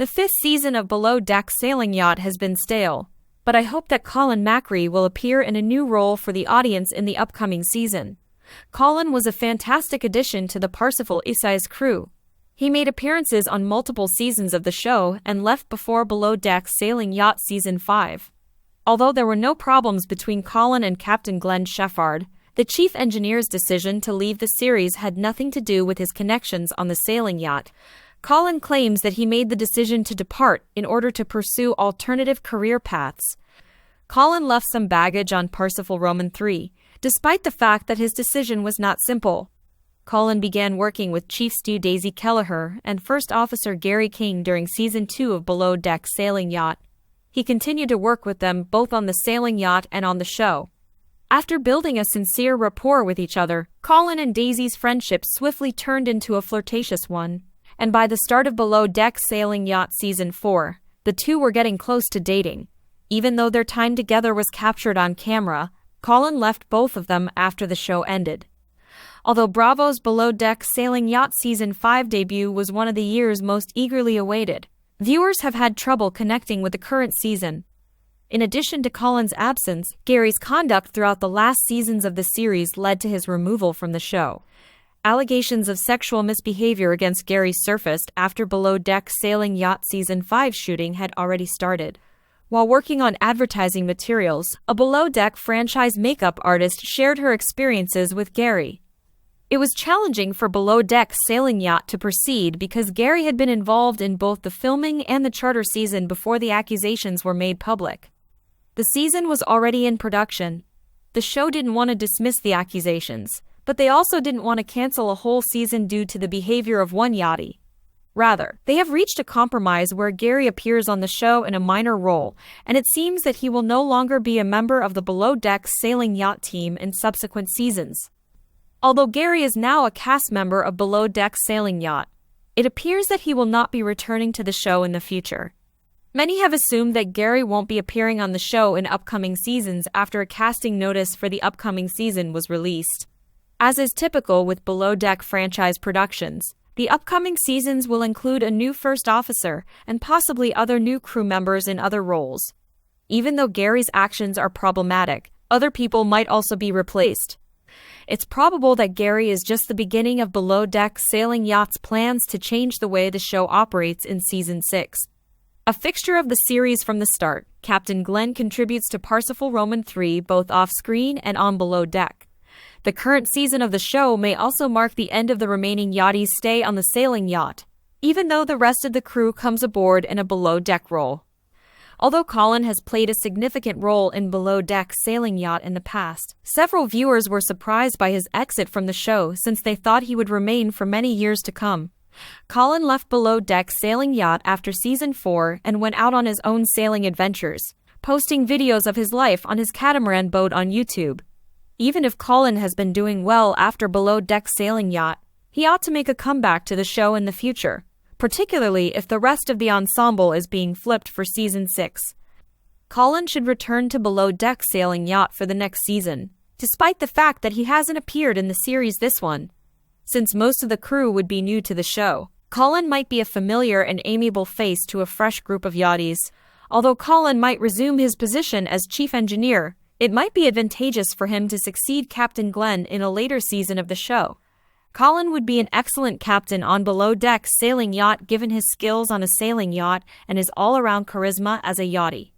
The 5th season of Below Deck Sailing Yacht has been stale, but I hope that Colin Macri will appear in a new role for the audience in the upcoming season. Colin was a fantastic addition to the Parsifal Isai's crew. He made appearances on multiple seasons of the show and left before Below Deck Sailing Yacht Season 5. Although there were no problems between Colin and Captain Glenn Sheffard, the chief engineer's decision to leave the series had nothing to do with his connections on the sailing yacht. Colin claims that he made the decision to depart in order to pursue alternative career paths. Colin left some baggage on Parsifal Roman 3, despite the fact that his decision was not simple. Colin began working with Chief Stew Daisy Kelleher and First Officer Gary King during Season 2 of Below Deck Sailing Yacht. He continued to work with them both on the sailing yacht and on the show. After building a sincere rapport with each other, Colin and Daisy's friendship swiftly turned into a flirtatious one. And by the start of Below Deck Sailing Yacht Season 4, the two were getting close to dating. Even though their time together was captured on camera, Colin left both of them after the show ended. Although Bravo's Below Deck Sailing Yacht Season 5 debut was one of the year's most eagerly awaited, viewers have had trouble connecting with the current season. In addition to Colin's absence, Gary's conduct throughout the last seasons of the series led to his removal from the show. Allegations of sexual misbehavior against Gary surfaced after Below Deck Sailing Yacht Season 5 shooting had already started. While working on advertising materials, a Below Deck franchise makeup artist shared her experiences with Gary. It was challenging for Below Deck Sailing Yacht to proceed because Gary had been involved in both the filming and the charter season before the accusations were made public. The season was already in production. The show didn't want to dismiss the accusations, but they also didn't want to cancel a whole season due to the behavior of one yachty. Rather, they have reached a compromise where Gary appears on the show in a minor role, and it seems that he will no longer be a member of the Below Deck Sailing Yacht team in subsequent seasons. Although Gary is now a cast member of Below Deck Sailing Yacht, it appears that he will not be returning to the show in the future. Many have assumed that Gary won't be appearing on the show in upcoming seasons after a casting notice for the upcoming season was released. As is typical with Below Deck franchise productions, the upcoming seasons will include a new first officer and possibly other new crew members in other roles. Even though Gary's actions are problematic, other people might also be replaced. It's probable that Gary is just the beginning of Below Deck Sailing Yacht's plans to change the way the show operates in Season 6. A fixture of the series from the start, Captain Glenn contributes to Parsifal Roman 3 both off-screen and on Below Deck. The current season of the show may also mark the end of the remaining yachties' stay on the sailing yacht, even though the rest of the crew comes aboard in a Below Deck role. Although Colin has played a significant role in Below Deck Sailing Yacht in the past, several viewers were surprised by his exit from the show since they thought he would remain for many years to come. Colin left Below Deck Sailing Yacht after Season 4 and went out on his own sailing adventures, posting videos of his life on his catamaran boat on YouTube. Even if Colin has been doing well after Below Deck Sailing Yacht, he ought to make a comeback to the show in the future, particularly if the rest of the ensemble is being flipped for Season 6. Colin should return to Below Deck Sailing Yacht for the next season, despite the fact that he hasn't appeared in the series this one. Since most of the crew would be new to the show, Colin might be a familiar and amiable face to a fresh group of yachties. Although Colin might resume his position as chief engineer, it might be advantageous for him to succeed Captain Glenn in a later season of the show. Colin would be an excellent captain on Below Deck Sailing Yacht given his skills on a sailing yacht and his all-around charisma as a yachty.